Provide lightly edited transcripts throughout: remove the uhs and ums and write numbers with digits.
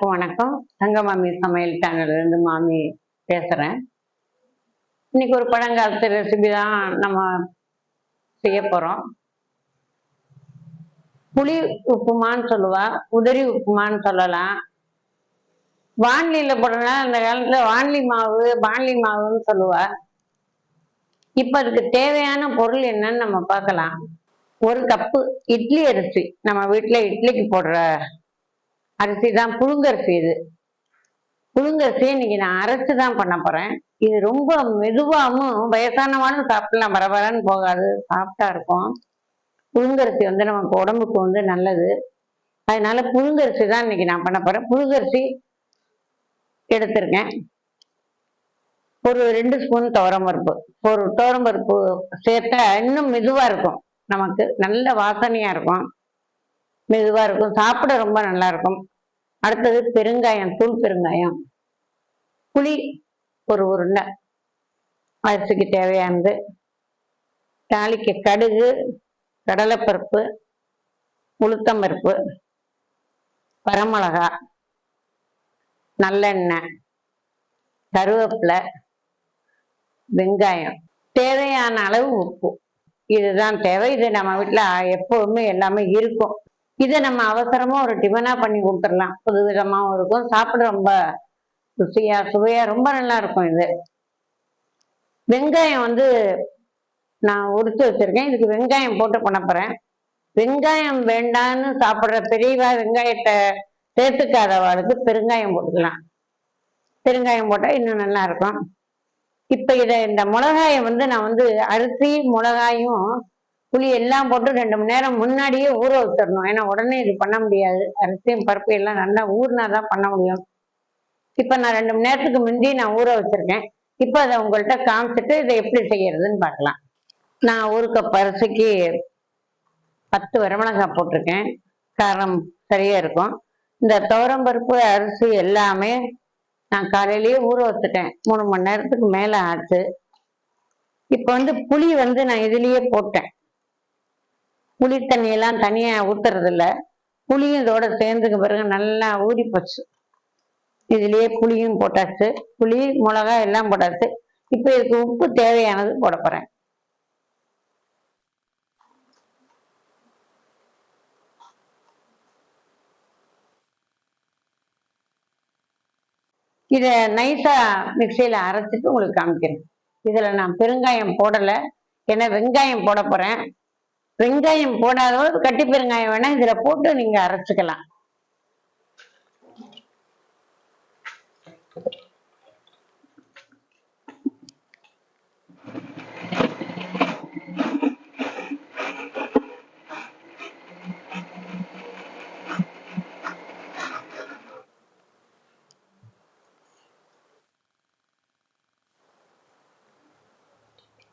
எல்லாருக்கும் வணக்கம். தங்கமாமி சமையல் சேனல்ல இருந்து மாமி பேசுறேன். இன்னைக்கு ஒரு பழங்காலத்து ரெசிபி தான் நம்ம செய்ய போறோம். புளி உப்புமான்னு சொல்லுவா, உதிரி உப்புமான்னு சொல்லலாம். வான்லியில போடுறதுனா அந்த காலத்துல வான்லி மாவுன்னு சொல்லுவா. இப்ப அதுக்கு தேவையான பொருள் என்னன்னு நம்ம பார்க்கலாம். ஒரு கப்பு இட்லி அரிசி, நம்ம வீட்டுல இட்லிக்கு போடுற அரிசி தான் புழுங்கரிசி. இது புழுங்கரிசி இன்னைக்கு நான் அரைச்சு தான் பண்ண போறேன். இது ரொம்ப மெதுவாகவும் வயசானவானும் சாப்பிடலாம், பரபரன்னு போகாது, சாப்பிட்டா இருக்கும். புழுங்கரிசி நமக்கு உடம்புக்கு நல்லது. அதனால புழுங்கரிசி தான் இன்னைக்கு நான் பண்ண போறேன். புழுங்கரிசி எடுத்திருக்கேன். ஒரு 2 ஸ்பூன் துவரம்பருப்பு. ஒரு துவரம்பருப்பு சேர்த்தா இன்னும் மெதுவா இருக்கும், நமக்கு நல்ல வாசனையா இருக்கும், மெதுவா இருக்கும், சாப்பிட ரொம்ப நல்லா இருக்கும். அடுத்தது பெருங்காயம், தூள் பெருங்காயம். புளி ஒரு உருண்டை, அரிசிக்கு தேவையானது. தாளிக்க கடுகு, கடலைப்பருப்பு, உளுத்தம்பருப்பு, வரமிளகா, நல்லெண்ணெய், கருவேப்பிலை, வெங்காயம், தேவையான அளவு உப்பு. இதுதான் தேவை. இது நம்ம வீட்டுல எப்பவுமே எல்லாமே இருக்கும். இதை நம்ம அவசரமா ஒரு டிஃபனா பண்ணி கொடுத்துடலாம். புது விதமாகவும் இருக்கும், சாப்பிட ரொம்ப ருசியா சுவையா ரொம்ப நல்லா இருக்கும். இது வெங்காயம் நான் உரிச்சு வச்சிருக்கேன். இதுக்கு வெங்காயம் போட்டு பண்ண போறேன். வெங்காயம் வேண்டான்னு சாப்பிட்ற பெரியவா வெங்காயத்தை சேர்த்துக்காதவாளுக்கு பெருங்காயம் போட்டுக்கலாம். பெருங்காயம் போட்டா இன்னும் நல்லா இருக்கும். இப்ப இந்த மிளகாயை நான் அரிசி மிளகாயும் புளி எல்லாம் போட்டு 2 மணி நேரம் முன்னாடியே ஊற வச்சிடணும். ஏன்னா உடனே இது பண்ண முடியாது. அரிசியும் பருப்பு எல்லாம் நல்லா ஊறினாதான் பண்ண முடியும். இப்ப நான் 2 மணி நேரத்துக்கு முந்தி நான் ஊற வச்சிருக்கேன். இப்ப அதை உங்கள்கிட்ட காமிச்சிட்டு இதை எப்படி செய்யறதுன்னு பார்க்கலாம். நான் 1 கப் அரிசிக்கு 10 வரமிளகாய் போட்டிருக்கேன். காரம் சரியா இருக்கும். இந்த துவரம்பருப்பு அரிசி எல்லாமே நான் காலையிலேயே ஊற வச்சுட்டேன். 3 மணி நேரத்துக்கு மேல ஆச்சு. இப்ப புளி நான் இதுலயே போட்டேன். புளி தண்ணியெல்லாம் தனியா ஊத்துறது இல்லை. புளியும் இதோட சேர்ந்துக்கு பிறகு நல்லா ஊறி போச்சு. இதுலயே புளியும் போட்டாச்சு, புளி மிளகாய் எல்லாம் போட்டாச்சு. இப்ப இதுக்கு உப்பு தேவையானது போட போறேன். இத நைஸா மிக்சியில அரைச்சிட்டு உங்களுக்கு காமிக்கிறேன். இதுல நான் பெருங்காயம் போடல, ஏன்னா வெங்காயம் போட போறேன். வெங்காயம் போடாதவங்க கட்டி பெருங்காயம் வேணா இதுல போட்டு நீங்க அரைச்சுக்கலாம்.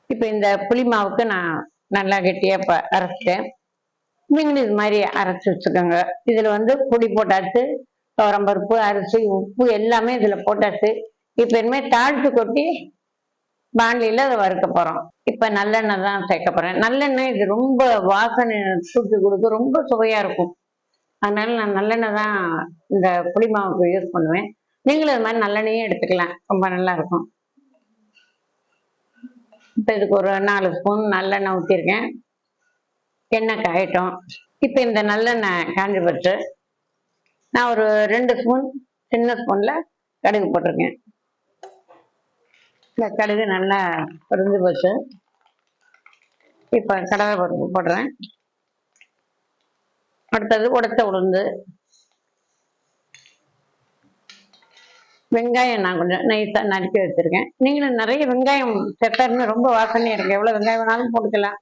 இப்ப இந்த புளி மாவுக்கு நான் நல்லா கெட்டியா அரைச்சிட்டேன். நீங்களும் இது மாதிரி அரைச்சி வச்சுக்கோங்க. இதுல புளி போட்டாச்சு, துவரம்பருப்பு, அரிசி, உப்பு எல்லாமே இதுல போட்டாச்சு. இப்ப இனிமே தாளிச்சு கொட்டி பாண்டியில அதை வறுக்க போறோம். இப்ப நல்லெண்ணெய் தான் சேர்க்க போறேன். நல்லெண்ணெய் இது ரொம்ப வாசனை தூக்கி கொடுக்கும், ரொம்ப சுவையா இருக்கும். அதனால நான் நல்லெண்ணெய் தான் இந்த புளி மாவுக்கு யூஸ் பண்ணுவேன். நீங்களும் இது மாதிரி நல்லெண்ணெயும் எடுத்துக்கலாம், ரொம்ப நல்லா இருக்கும். இப்ப இதுக்கு ஒரு 4 ஸ்பூன் நல்லெண்ணெய் ஊற்றிருக்கேன். எண்ணெய் காயட்டும். இப்ப இந்த நல்லெண்ணெய் காஞ்சி போச்சு. நான் ஒரு 2 ஸ்பூன் சின்ன ஸ்பூன்ல கடுகு போட்டிருக்கேன். இந்த கடுகு நல்லா பொரிஞ்சு போச்சு. இப்ப கடலை பருப்பு போடுறேன். அடுத்தது உடைச்ச உளுந்து, வெங்காயம் நான் கொஞ்சம் நைஸா நறுக்கி வச்சிருக்கேன். நீங்களும் நிறைய வெங்காயம் சேர்த்தாருன்னு ரொம்ப வாசனையா இருக்கு. எவ்வளவு வெங்காயம் வேணாலும் போட்டுக்கலாம்.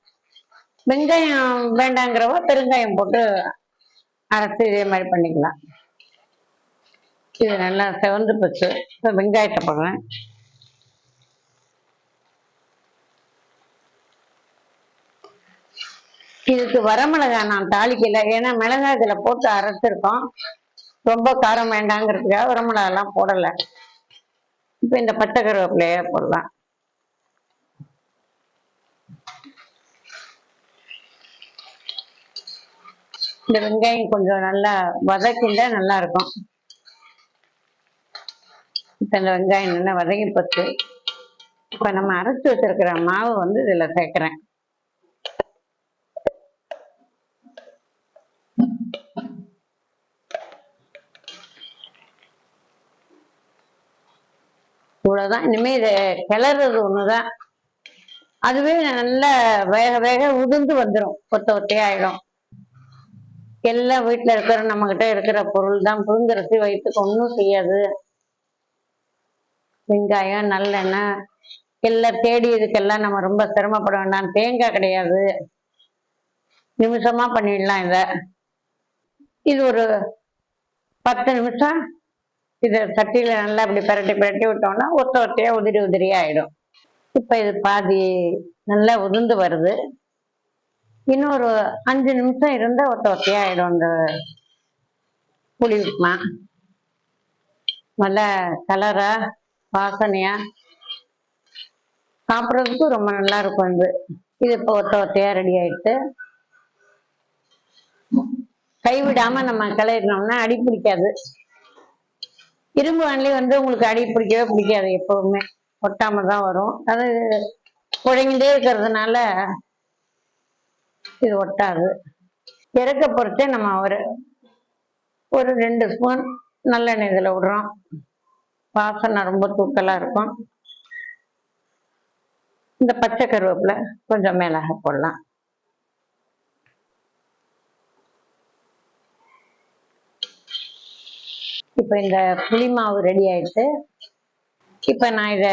வெங்காயம் வேண்டாங்கிறவ பெருங்காயம் போட்டு அரைச்சி இதே மாதிரி பண்ணிக்கலாம். இது நல்லா செவந்து போச்சு. இப்போ வெங்காயத்தை போடுறேன். இதுக்கு வரமிளகாய் நான் தாளிக்கல, ஏன்னா மிளகாய் இதுல போட்டு அரைச்சிருக்கோம். ரொம்ப காரம் வேண்டாங்கிறதுக்காக வரமிளகாய் எல்லாம் போடலை. இப்ப இந்த பச்சை கருவேப்பிலைய போடலாம். இந்த வெங்காயம் கொஞ்சம் நல்லா வதக்கிண்டா நல்லா இருக்கும். இப்போ இந்த வெங்காயம் நல்லா வதங்கி போச்சு. இப்போ நம்ம அரைச்சி வச்சிருக்கிற மாவு வந்து இதில் சேர்க்குறேன். இவ்வளவுதான். இனிமே இதை கிளறது ஒண்ணுதான். அதுவே நல்லா வேக வேக உதிர்ந்து வந்துடும், ஒத்த ஒத்தையாயிடும். எல்லாம் வீட்டுல இருக்கிற நம்ம கிட்ட இருக்கிற பொருள் தான், புழுங்கரிசி வயிற்றுக்கு ஒன்றும் செய்யாது. வெங்காயம் நல்லெண்ணெய் எல்லாம் தேடி இதுக்கெல்லாம் நம்ம ரொம்ப சிரமப்பட வேண்டாம். தேங்காய் கிடையாது, நிமிஷமா பண்ணிடலாம் இத. இது ஒரு 10 நிமிஷம் இதை சட்டியில நல்லா இப்படி பிரட்டி பிரட்டி விட்டோம்னா ஒத்த ஒத்தையா உதிரி உதிரியா ஆயிடும். இப்ப இது பாதி நல்லா உதிர்ந்து வருது. இன்னும் ஒரு 5 நிமிஷம் இருந்தா ஒத்த ஒத்தையா ஆயிடும் இந்த புளி உப்புமா. நல்லா கலரா வாசனையா சாப்பிட்றதுக்கும் ரொம்ப நல்லா இருக்கும். இது இப்போ ஒத்த ஒத்தையா ரெடி ஆயிடுச்சு. கைவிடாம நம்ம கிளறினோம்னா அடி பிடிக்காது. இரும்பு வானிலை வந்து உங்களுக்கு அடி பிடிக்கவே பிடிக்காது, எப்பவுமே ஒட்டாம தான் வரும். அது குழங்கிட்டே இருக்கிறதுனால இது ஒட்டாது. இறக்க பொறுத்தே நம்ம ஒரு 2 ஸ்பூன் நல்லெண்ணெய் இதில் விடுறோம். வாசனை ரொம்ப தூக்கலா இருக்கும். இந்த பச்சை கருவேப்பிலை கொஞ்சம் மேலாக போடலாம். இப்போ இந்த புளி மாவு ரெடி ஆயிடுச்சு. இப்போ நான் இதை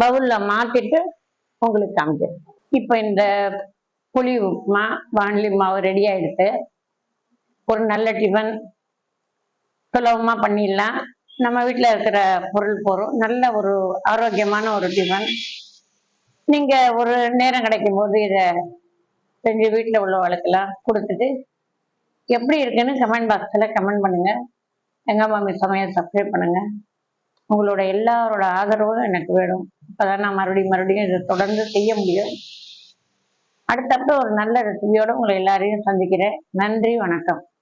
பவுல்ல மாத்திட்டு உங்களுக்கு காமிக்கிறேன். இப்போ இந்த புளி உப்புமா வாண்லி மாவு ரெடி ஆயிடுச்சு. ஒரு நல்ல டிஃபன் சுலபமா பண்ணிடலாம். நம்ம வீட்டில் இருக்கிற பொருள் போறோம். நல்ல ஒரு ஆரோக்கியமான ஒரு டிஃபன். நீங்க ஒரு நேரம் கிடைக்கும் போது இதை செஞ்சு வீட்டில் உள்ளவங்களுக்கெல்லாம் கொடுத்துட்டு எப்படி இருக்குன்னு கமெண்ட் பாக்ஸ்ல கமெண்ட் பண்ணுங்க. எங்க மாமி சமையல் சப்ஸ்கிரைப் பண்ணுங்க. உங்களோட எல்லாரோட ஆதரவும் எனக்கு வேணும். அப்பதான் நான் மறுபடியும் இதை தொடர்ந்து செய்ய முடியும். அடுத்தப்ப ஒரு நல்ல ரெசிபியோட உங்களை எல்லாரையும் சந்திக்கிறேன். நன்றி, வணக்கம்.